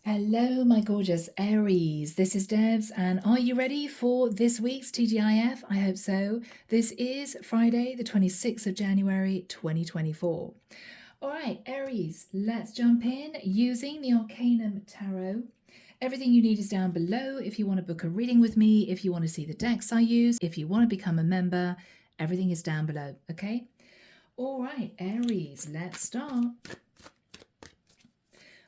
Hello, my gorgeous Aries. This is Debs, and are you ready for this week's TGIF? I hope so. This is Friday, the 26th of January, 2024. All right, Aries, let's jump in using the Arcanum Tarot. Everything you need is down below if you want to book a reading with me, if you want to see the decks I use, if you want to become a member, everything is down below, okay? All right, Aries, let's start.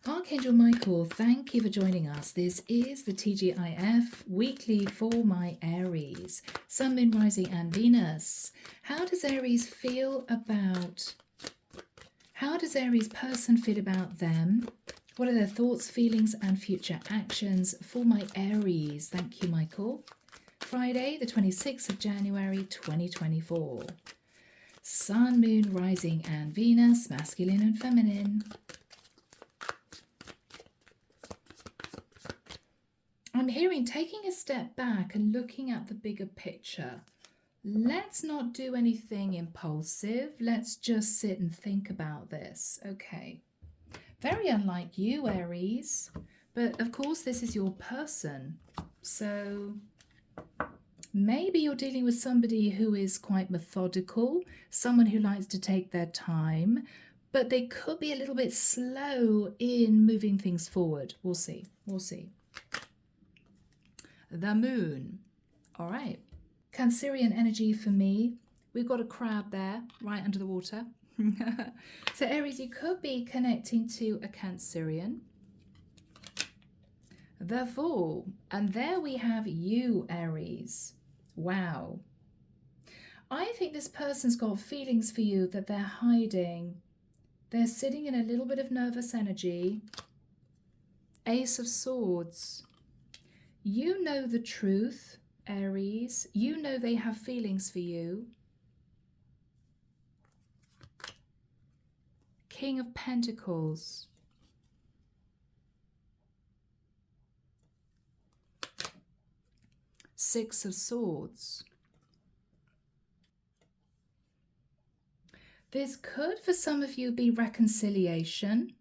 Archangel Michael, thank you for joining us. This is the TGIF weekly for my Aries, Sun, Moon, Rising, and Venus. How does Aries person feel about them? What are their thoughts, feelings, and future actions for my Aries? Thank you, Michael. Friday, the 26th of January, 2024. Sun, Moon, Rising, and Venus, masculine and feminine. I'm hearing taking a step back and looking at the bigger picture. Let's not do anything impulsive. Let's just sit and think about this. Okay. Very unlike you, Aries. But of course, this is your person. So maybe you're dealing with somebody who is quite methodical, someone who likes to take their time, but they could be a little bit slow in moving things forward. We'll see. We'll see. The moon. All right. Cancerian energy for me. We've got a crab there right under the water. So Aries, you could be connecting to a Cancerian. The Fool. And there we have you, Aries. Wow. I think this person's got feelings for you that they're hiding. They're sitting in a little bit of nervous energy. Ace of Swords. You know the truth, Aries. You know they have feelings for you. King of Pentacles. Six of Swords. This could, for some of you, be reconciliation.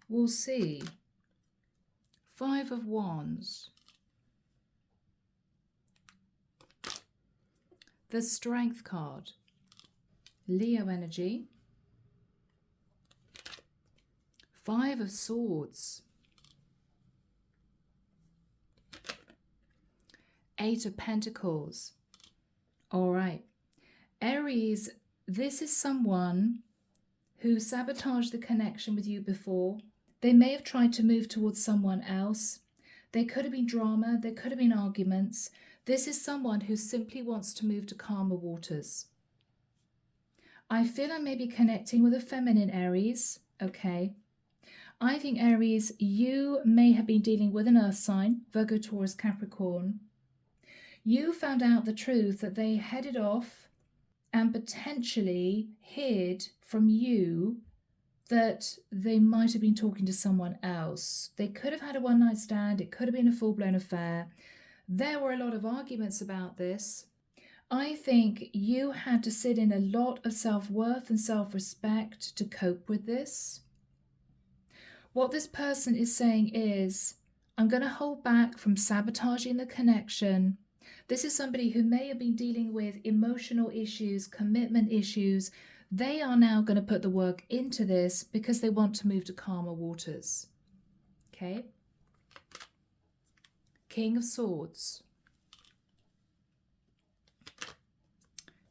We'll see. Five of Wands. The Strength card. Leo energy. Five of Swords. Eight of Pentacles. All right. Aries, this is someone who sabotaged the connection with you before. They may have tried to move towards someone else. There could have been drama. There could have been arguments. This is someone who simply wants to move to calmer waters. I feel I may be connecting with a feminine Aries. Okay. I think Aries, you may have been dealing with an earth sign, Virgo, Taurus, Capricorn. You found out the truth that they headed off and potentially hid from you that they might have been talking to someone else. They could have had a one-night stand. It could have been a full-blown affair. There were a lot of arguments about this. I think you had to sit in a lot of self-worth and self-respect to cope with this. What this person is saying is, I'm going to hold back from sabotaging the connection. This is somebody who may have been dealing with emotional issues, commitment issues. They are now going to put the work into this because they want to move to calmer waters. Okay. King of Swords.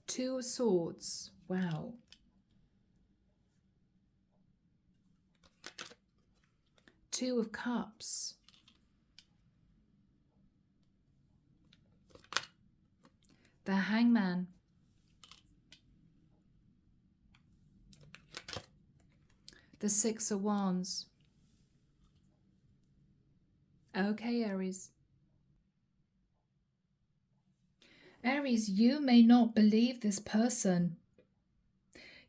Two of Swords. Wow. Two of Cups. The Hangman. The Six of Wands. Okay, Aries. Aries, you may not believe this person.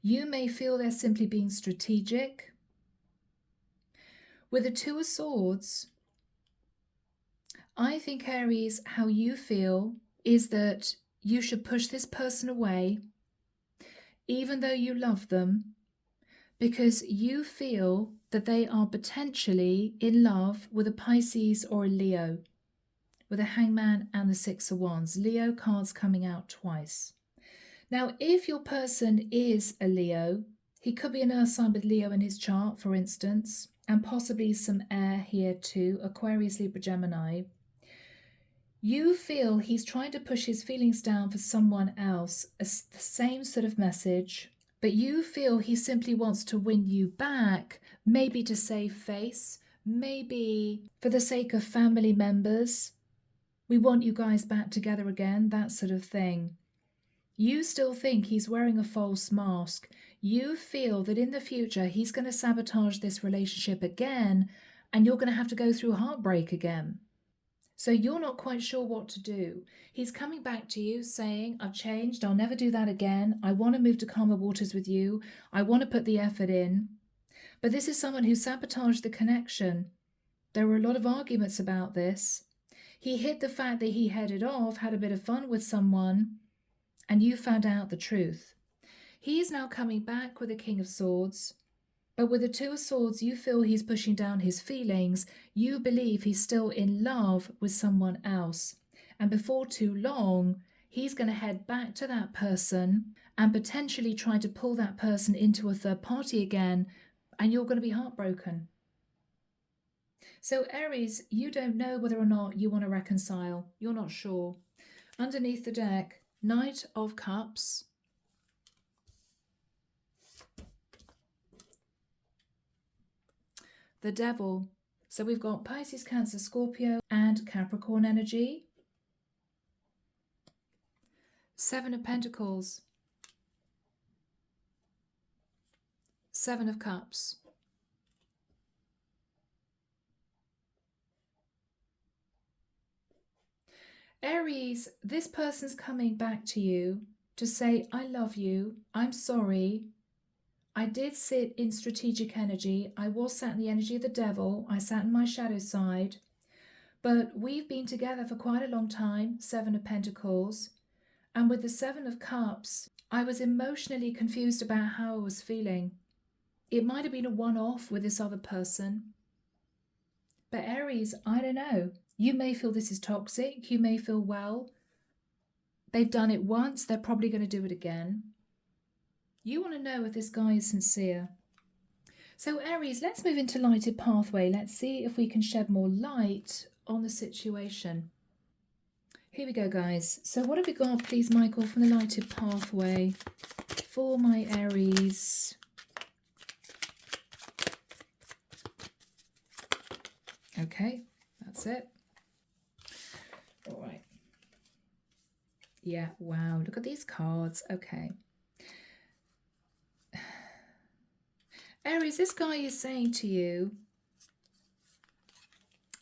You may feel they're simply being strategic. With the Two of Swords, I think, Aries, how you feel is that you should push this person away, even though you love them, because you feel that they are potentially in love with a Pisces or a Leo, with a Hangman and the Six of Wands. Leo cards coming out twice. Now, if your person is a Leo, he could be an earth sign with Leo in his chart, for instance, and possibly some air here too, Aquarius, Libra, Gemini. You feel he's trying to push his feelings down for someone else, the same sort of message, but you feel he simply wants to win you back, maybe to save face, maybe for the sake of family members. We want you guys back together again, that sort of thing. You still think he's wearing a false mask. You feel that in the future he's going to sabotage this relationship again, and you're going to have to go through heartbreak again. So you're not quite sure what to do. He's coming back to you saying, I've changed, I'll never do that again. I want to move to calmer waters with you. I want to put the effort in. But this is someone who sabotaged the connection. There were a lot of arguments about this. He hid the fact that he headed off, had a bit of fun with someone, and you found out the truth. He is now coming back with the King of Swords. But with the Two of Swords, you feel he's pushing down his feelings. You believe he's still in love with someone else. And before too long, he's going to head back to that person and potentially try to pull that person into a third party again, and you're going to be heartbroken. So Aries, you don't know whether or not you want to reconcile. You're not sure. Underneath the deck, Knight of Cups. The Devil. So we've got Pisces, Cancer, Scorpio, and Capricorn energy. Seven of Pentacles. Seven of Cups. Aries, this person's coming back to you to say, I love you, I'm sorry. I did sit in strategic energy. I was sat in the energy of the devil. I sat in my shadow side. But we've been together for quite a long time, Seven of Pentacles. And with the Seven of Cups, I was emotionally confused about how I was feeling. It might have been a one-off with this other person. But Aries, I don't know. You may feel this is toxic. You may feel, well, they've done it once. They're probably going to do it again. You want to know if this guy is sincere. So Aries, let's move into lighted pathway. Let's see if we can shed more light on the situation. Here we go, guys. So what have we got, please, Michael, from the lighted pathway for my Aries? Okay, that's it. All right. Yeah, wow, look at these cards. Okay. Aries, this guy is saying to you,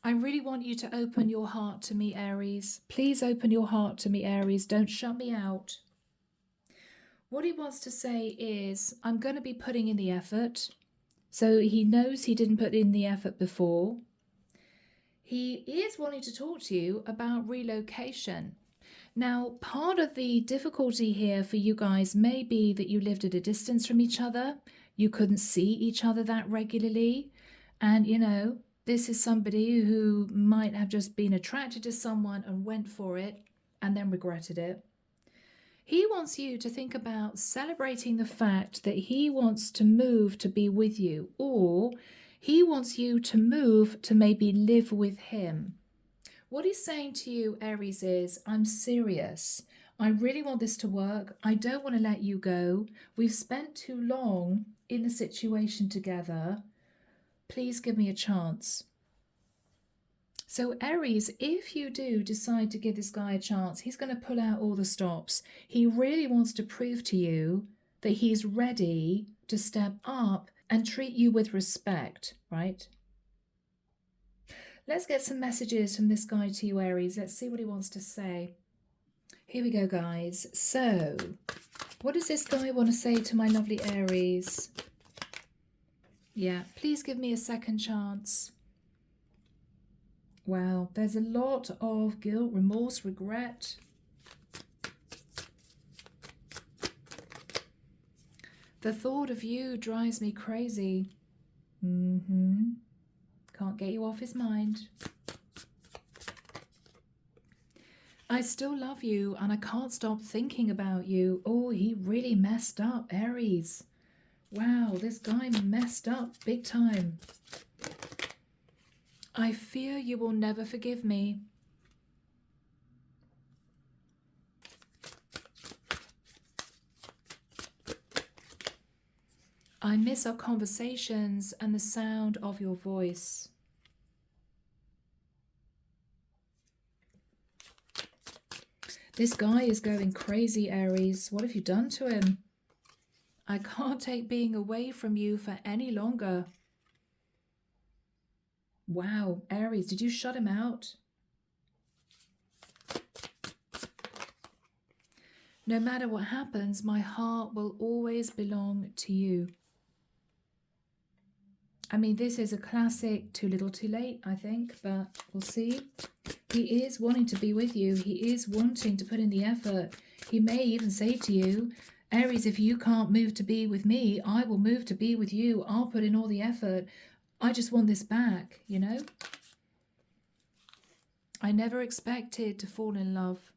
I really want you to open your heart to me, Aries. Please open your heart to me, Aries. Don't shut me out. What he wants to say is, I'm going to be putting in the effort. So he knows he didn't put in the effort before. He is wanting to talk to you about relocation. Now, part of the difficulty here for you guys may be that you lived at a distance from each other. You couldn't see each other that regularly. And, you know, this is somebody who might have just been attracted to someone and went for it and then regretted it. He wants you to think about celebrating the fact that he wants to move to be with you, or he wants you to move to maybe live with him. What he's saying to you, Aries, is, I'm serious. I really want this to work. I don't want to let you go. We've spent too long in the situation together. Please give me a chance. So Aries, if you do decide to give this guy a chance, he's going to pull out all the stops. He really wants to prove to you that he's ready to step up and treat you with respect, right? Let's get some messages from this guy to you, Aries. Let's see what he wants to say. Here we go, guys. So, what does this guy want to say to my lovely Aries? Yeah, please give me a second chance. Wow, there's a lot of guilt, remorse, regret. The thought of you drives me crazy. Can't get you off his mind. I still love you and I can't stop thinking about you. Oh, he really messed up, Aries. Wow, this guy messed up big time. I fear you will never forgive me. I miss our conversations and the sound of your voice. This guy is going crazy, Aries. What have you done to him? I can't take being away from you for any longer. Wow, Aries, did you shut him out? No matter what happens, my heart will always belong to you. I mean, this is a classic too little too late, I think, but we'll see. He is wanting to be with you. He is wanting to put in the effort. He may even say to you, Aries, if you can't move to be with me, I will move to be with you. I'll put in all the effort. I just want this back, you know? I never expected to fall in love.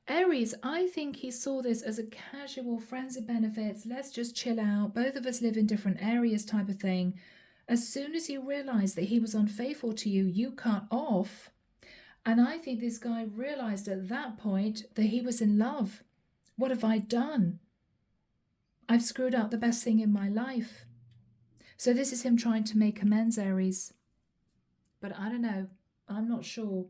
Aries, I think he saw this as a casual friends of benefits. Let's just chill out. Both of us live in different areas type of thing. As soon as you realized that he was unfaithful to you, you cut off. And I think this guy realized at that point that he was in love. What have I done? I've screwed up the best thing in my life. So this is him trying to make amends, Aries. But I don't know. I'm not sure.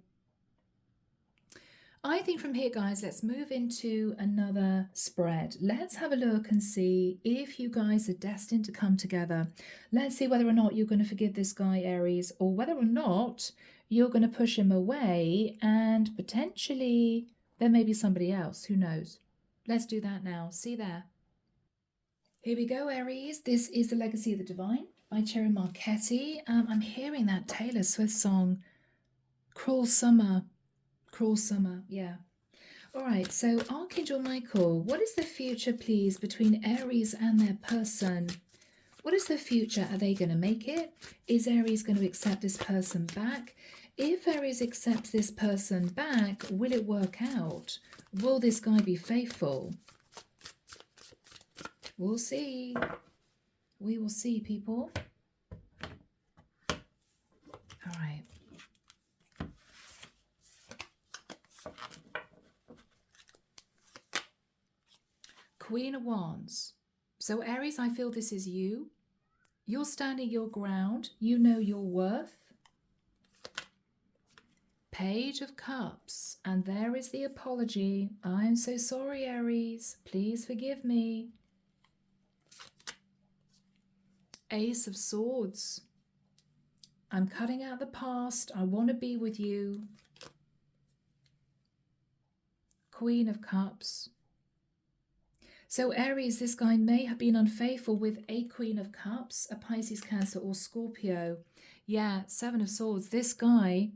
I think from here, guys, let's move into another spread. Let's have a look and see if you guys are destined to come together. Let's see whether or not you're going to forgive this guy, Aries, or whether or not you're going to push him away and potentially there may be somebody else. Who knows? Let's do that now. See there. Here we go, Aries. This is The Legacy of the Divine by Cherry Marchetti. I'm hearing that Taylor Swift song, Cruel Summer. Cruel Summer, yeah. All right, so Archangel Michael, what is the future, please, between Aries and their person? What is the future? Are they going to make it? Is Aries going to accept this person back? If Aries accepts this person back, will it work out? Will this guy be faithful? We'll see. We will see, people. All right. Queen of Wands. So Aries, I feel this is you. You're standing your ground. You know your worth. Page of Cups. And there is the apology. I'm so sorry, Aries. Please forgive me. Ace of Swords. I'm cutting out the past. I want to be with you. Queen of Cups. So Aries, this guy may have been unfaithful with a Queen of Cups, a Pisces, Cancer, or Scorpio. Yeah, Seven of Swords. This guy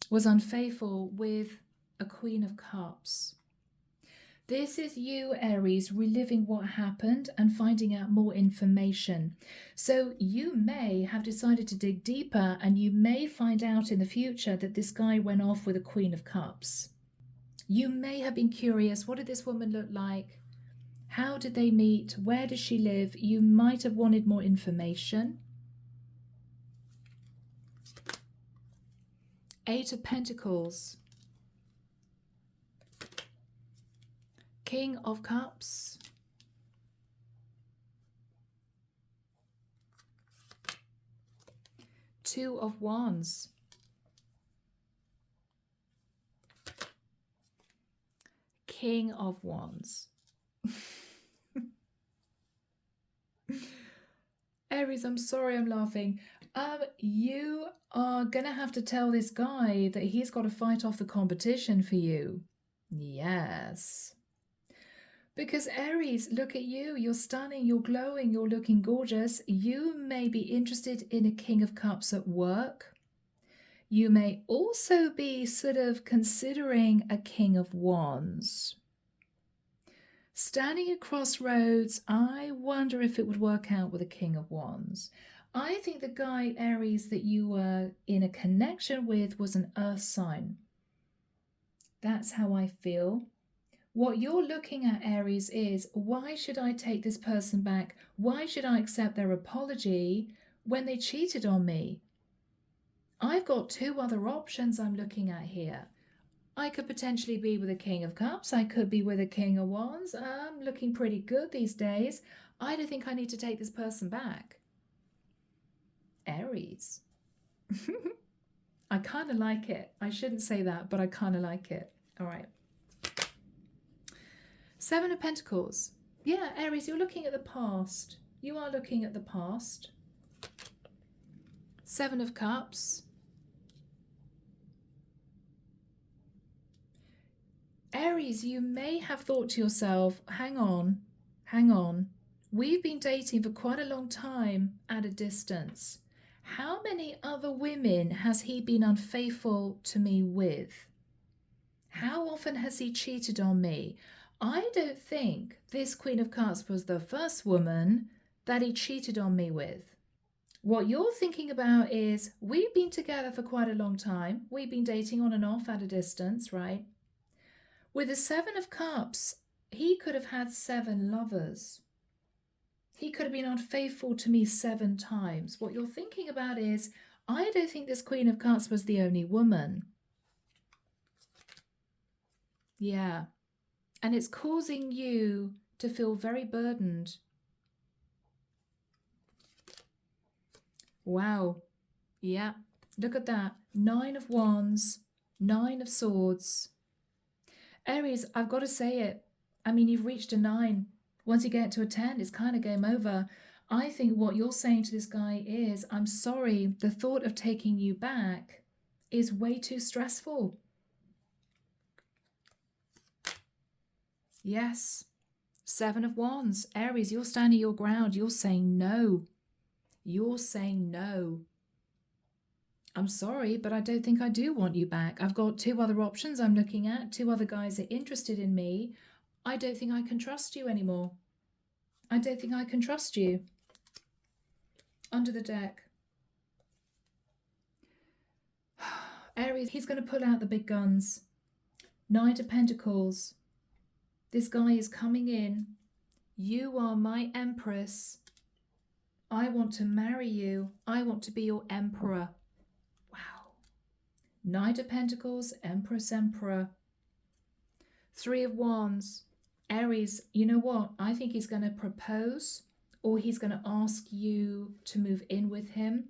was unfaithful with a Queen of Cups. This is you, Aries, reliving what happened and finding out more information. So you may have decided to dig deeper and you may find out in the future that this guy went off with a Queen of Cups. You may have been curious, what did this woman look like? How did they meet? Where does she live? You might have wanted more information. Eight of Pentacles. King of Cups. Two of Wands. King of Wands. Aries, I'm sorry I'm laughing. You are going to have to tell this guy that he's got to fight off the competition for you. Yes. Because Aries, look at you. You're stunning, you're glowing, you're looking gorgeous. You may be interested in a King of Cups at work. You may also be sort of considering a King of Wands. Standing at crossroads, I wonder if it would work out with the King of Wands. I think the guy, Aries, that you were in a connection with was an earth sign. That's how I feel. What you're looking at, Aries, is why should I take this person back? Why should I accept their apology when they cheated on me? I've got two other options I'm looking at here. I could potentially be with a King of Cups. I could be with a King of Wands. I'm looking pretty good these days. I don't think I need to take this person back. Aries. I kind of like it. I shouldn't say that, but I kind of like it. All right. Seven of Pentacles. Yeah, Aries, you're looking at the past. You are looking at the past. Seven of Cups. Aries, you may have thought to yourself, hang on. We've been dating for quite a long time at a distance. How many other women has he been unfaithful to me with? How often has he cheated on me? I don't think this Queen of Cups was the first woman that he cheated on me with. What you're thinking about is we've been together for quite a long time. We've been dating on and off at a distance, right? With the Seven of Cups, he could have had 7 lovers. He could have been unfaithful to me 7 times. What you're thinking about is, I don't think this Queen of Cups was the only woman. Yeah. And it's causing you to feel very burdened. Wow. Yeah. Look at that. 9 of Wands, 9 of Swords. Aries, I've got to say it. I mean, you've reached a 9. Once you get to a 10, it's kind of game over. I think what you're saying to this guy is, I'm sorry, the thought of taking you back is way too stressful. Yes. 7 of Wands. Aries, you're standing your ground. You're saying no. You're saying no. I'm sorry, but I don't think I do want you back. I've got 2 other options I'm looking at. 2 other guys are interested in me. I don't think I can trust you anymore. I don't think I can trust you. Under the deck. Aries, he's going to pull out the big guns. Knight of Pentacles. This guy is coming in. You are my Empress. I want to marry you. I want to be your Emperor. Wow. Knight of Pentacles, Empress, Emperor. 3 of Wands. Aries, you know what? I think he's going to propose, or he's going to ask you to move in with him.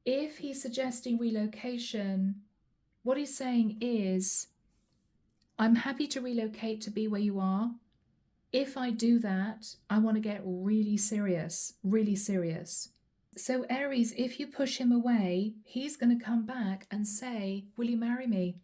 If he's suggesting relocation, what he's saying is, I'm happy to relocate to be where you are. If I do that, I want to get really serious, really serious. So Aries, if you push him away, he's going to come back and say, will you marry me?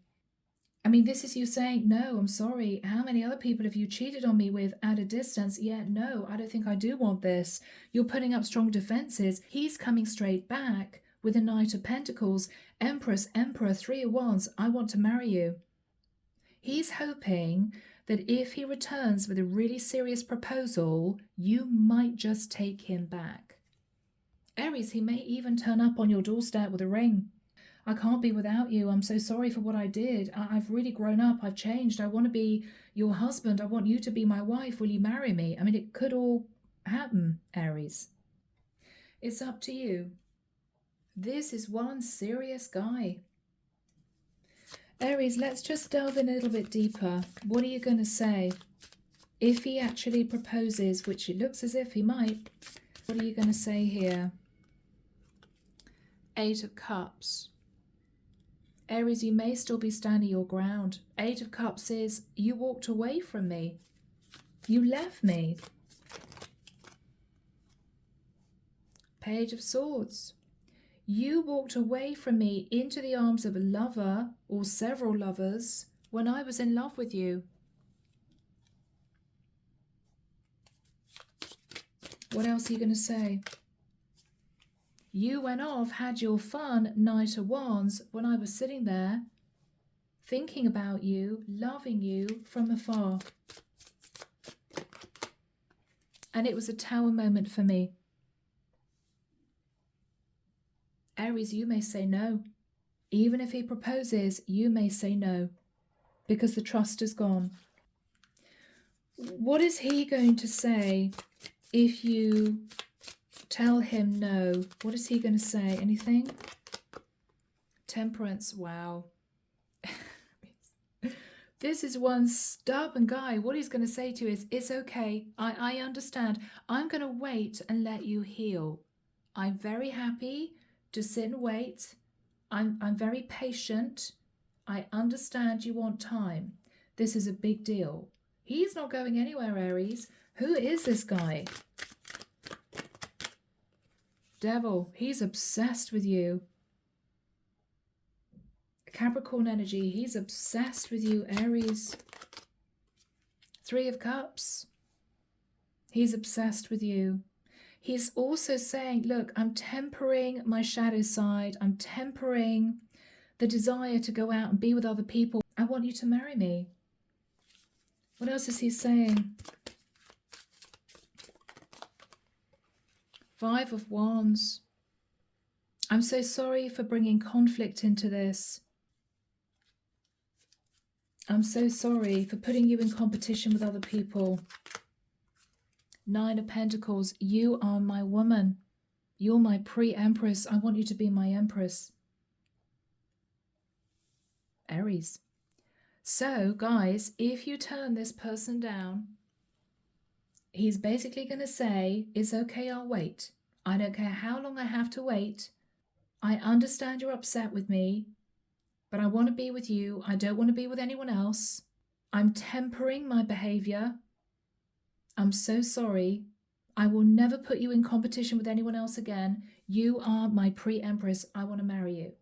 I mean, this is you saying, no, I'm sorry. How many other people have you cheated on me with at a distance? Yeah, no, I don't think I do want this. You're putting up strong defenses. He's coming straight back with a Knight of Pentacles, Empress, Emperor, 3 of Wands. I want to marry you. He's hoping that if he returns with a really serious proposal, you might just take him back. Aries, he may even turn up on your doorstep with a ring. I can't be without you. I'm so sorry for what I did. I've really grown up. I've changed. I want to be your husband. I want you to be my wife. Will you marry me? I mean, it could all happen, Aries. It's up to you. This is one serious guy. Aries, let's just delve in a little bit deeper. What are you going to say? If he actually proposes, which it looks as if he might, what are you going to say here? 8 of Cups. Aries, you may still be standing your ground. 8 of Cups is, you walked away from me. You left me. Page of Swords. You walked away from me into the arms of a lover or several lovers when I was in love with you. What else are you going to say? You went off, had your fun, Knight of Wands, when I was sitting there thinking about you, loving you from afar. And it was a tower moment for me. Aries, you may say no. Even if he proposes, you may say no, because the trust is gone. What is he going to say if you tell him no? What is he going to say? Anything? Temperance. Wow. This is one stubborn guy. What he's going to say to you is, it's okay. I understand. I'm going to wait and let you heal. I'm very happy to sit and wait. I'm very patient. I understand you want time. This is a big deal. He's not going anywhere, Aries. Who is this guy? Devil. He's obsessed with you. Capricorn energy. He's obsessed with you, Aries. 3 of Cups. He's obsessed with you. He's also saying, look, I'm tempering my shadow side. I'm tempering the desire to go out and be with other people. I want you to marry me. What else is he saying? 5 of Wands. I'm so sorry for bringing conflict into this. I'm so sorry for putting you in competition with other people. 9 of Pentacles. You are my woman. You're my pre-empress. I want you to be my empress. Aries. So, guys, if you turn this person down, he's basically going to say, it's okay, I'll wait. I don't care how long I have to wait. I understand you're upset with me, but I want to be with you. I don't want to be with anyone else. I'm tempering my behavior. I'm so sorry. I will never put you in competition with anyone else again. You are my pre-empress. I want to marry you.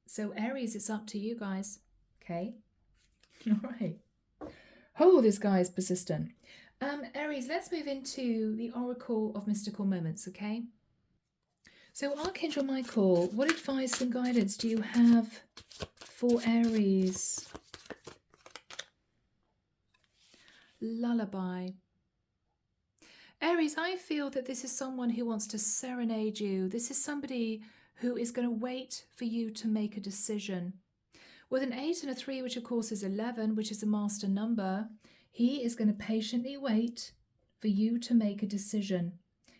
So Aries, it's up to you guys. Okay? All right. Oh, this guy is persistent. Aries, let's move into the Oracle of Mystical Moments, okay? So Archangel Michael, what advice and guidance do you have for Aries? Lullaby. Aries, I feel that this is someone who wants to serenade you. This is somebody who is going to wait for you to make a decision. With an 8 and a 3, which of course is 11, which is a master number, he is going to patiently wait for you to make a decision.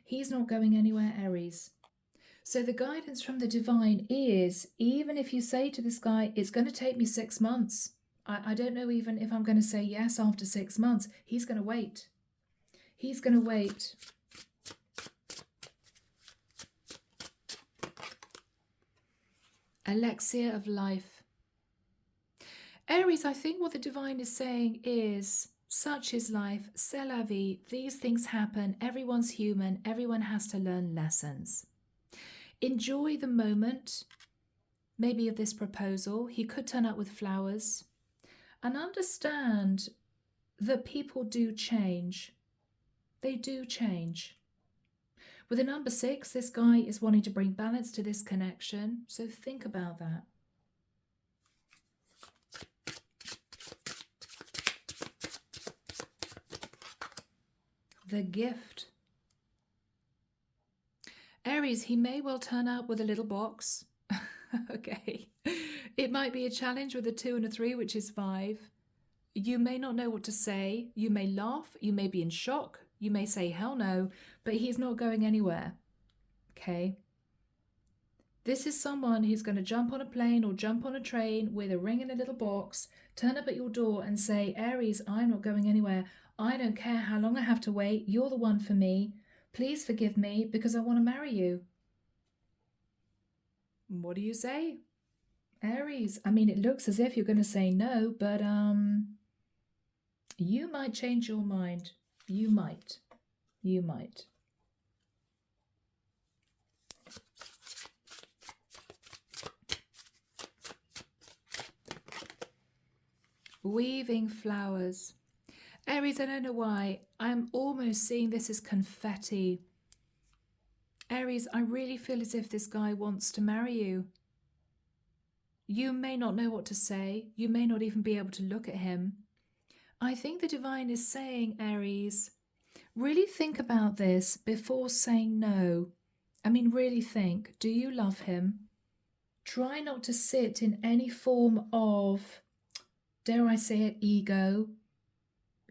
He's not going anywhere, Aries. So the guidance from the divine is, even if you say to this guy, it's going to take me 6 months. I don't know even if I'm going to say yes after 6 months. He's going to wait. He's going to wait. Elixir of life. Aries, I think what the divine is saying is, such is life, c'est la vie, these things happen, everyone's human, everyone has to learn lessons. Enjoy the moment, maybe of this proposal. He could turn up with flowers. And understand that people do change. They do change. With a number 6, this guy is wanting to bring balance to this connection. So think about that. The gift. Aries, he may well turn up with a little box. Okay. It might be a challenge with a 2 and a 3, which is 5. You may not know what to say. You may laugh. You may be in shock. You may say, hell no, but he's not going anywhere. Okay. This is someone who's going to jump on a plane or jump on a train with a ring and a little box, turn up at your door and say, Aries, I'm not going anywhere. I don't care how long I have to wait. You're the one for me. Please forgive me because I want to marry you. What do you say, Aries? I mean, it looks as if you're going to say no, but you might change your mind. You might. You might. Weaving flowers. Aries, I don't know why. I'm almost seeing this as confetti. Aries, I really feel as if this guy wants to marry you. You may not know what to say. You may not even be able to look at him. I think the divine is saying, Aries, Really think about this before saying no. I mean, really think, do you love him? Try not to sit in any form of, dare I say it, ego.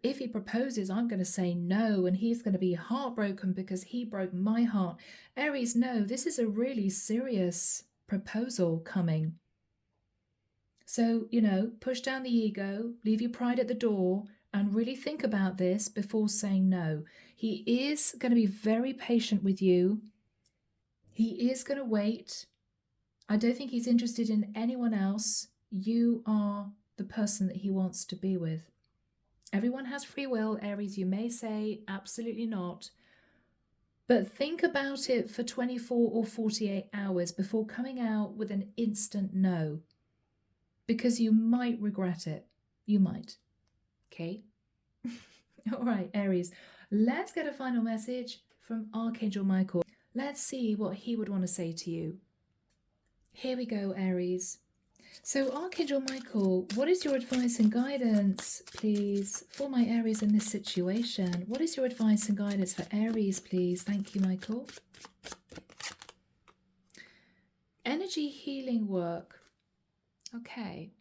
If he proposes, I'm going to say no, and he's going to be heartbroken because he broke my heart. Aries, no, this is a really serious proposal coming. So, push down the ego, leave your pride at the door, and really think about this before saying no. He is going to be very patient with you. He is going to wait. I don't think he's interested in anyone else. You are the person that he wants to be with. Everyone has free will, Aries. You may say, absolutely not. But think about it for 24 or 48 hours before coming out with an instant no. Because you might regret it. You might. Okay? All right, Aries. Let's get a final message from Archangel Michael. Let's see what he would want to say to you. Here we go, Aries. So, Archangel Michael, what is your advice and guidance, please, for my Aries in this situation? What is your advice and guidance for Aries, please? Thank you, Michael. Energy healing work. Okay.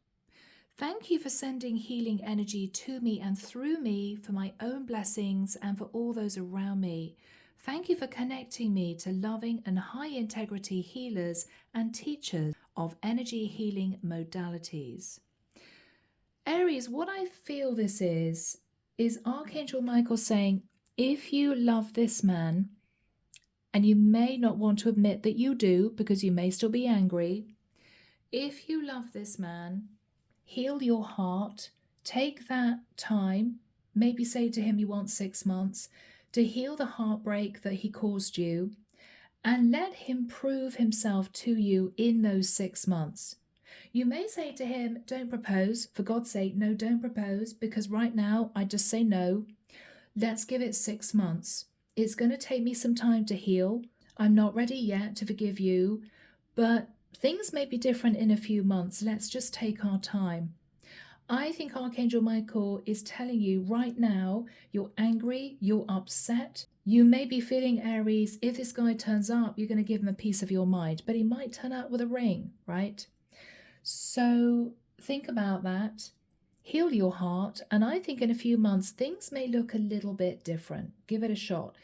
Thank you for sending healing energy to me and through me for my own blessings and for all those around me. Thank you for connecting me to loving and high integrity healers and teachers of energy healing modalities. Aries, what I feel this is Archangel Michael saying, if you love this man, and you may not want to admit that you do because you may still be angry, if you love this man, heal your heart, take that time, maybe say to him you want 6 months, to heal the heartbreak that he caused you, and let him prove himself to you in those 6 months. You may say to him, don't propose, for God's sake, no, don't propose, because right now I just say no. Let's give it 6 months. It's going to take me some time to heal. I'm not ready yet to forgive you, but things may be different in a few months. Let's just take our time. I think Archangel Michael is telling you right now, you're angry, you're upset. You may be feeling, Aries, if this guy turns up, you're going to give him a piece of your mind, but he might turn up with a ring, right? So think about that. Heal your heart. And I think in a few months, things may look a little bit different. Give it a shot.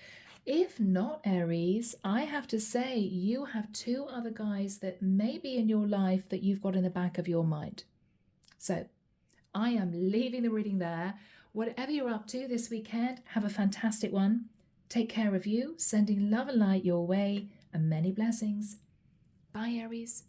If not, Aries, I have to say you have 2 other guys that may be in your life that you've got in the back of your mind. So I am leaving the reading there. Whatever you're up to this weekend, have a fantastic one. Take care of you, sending love and light your way, and many blessings. Bye, Aries.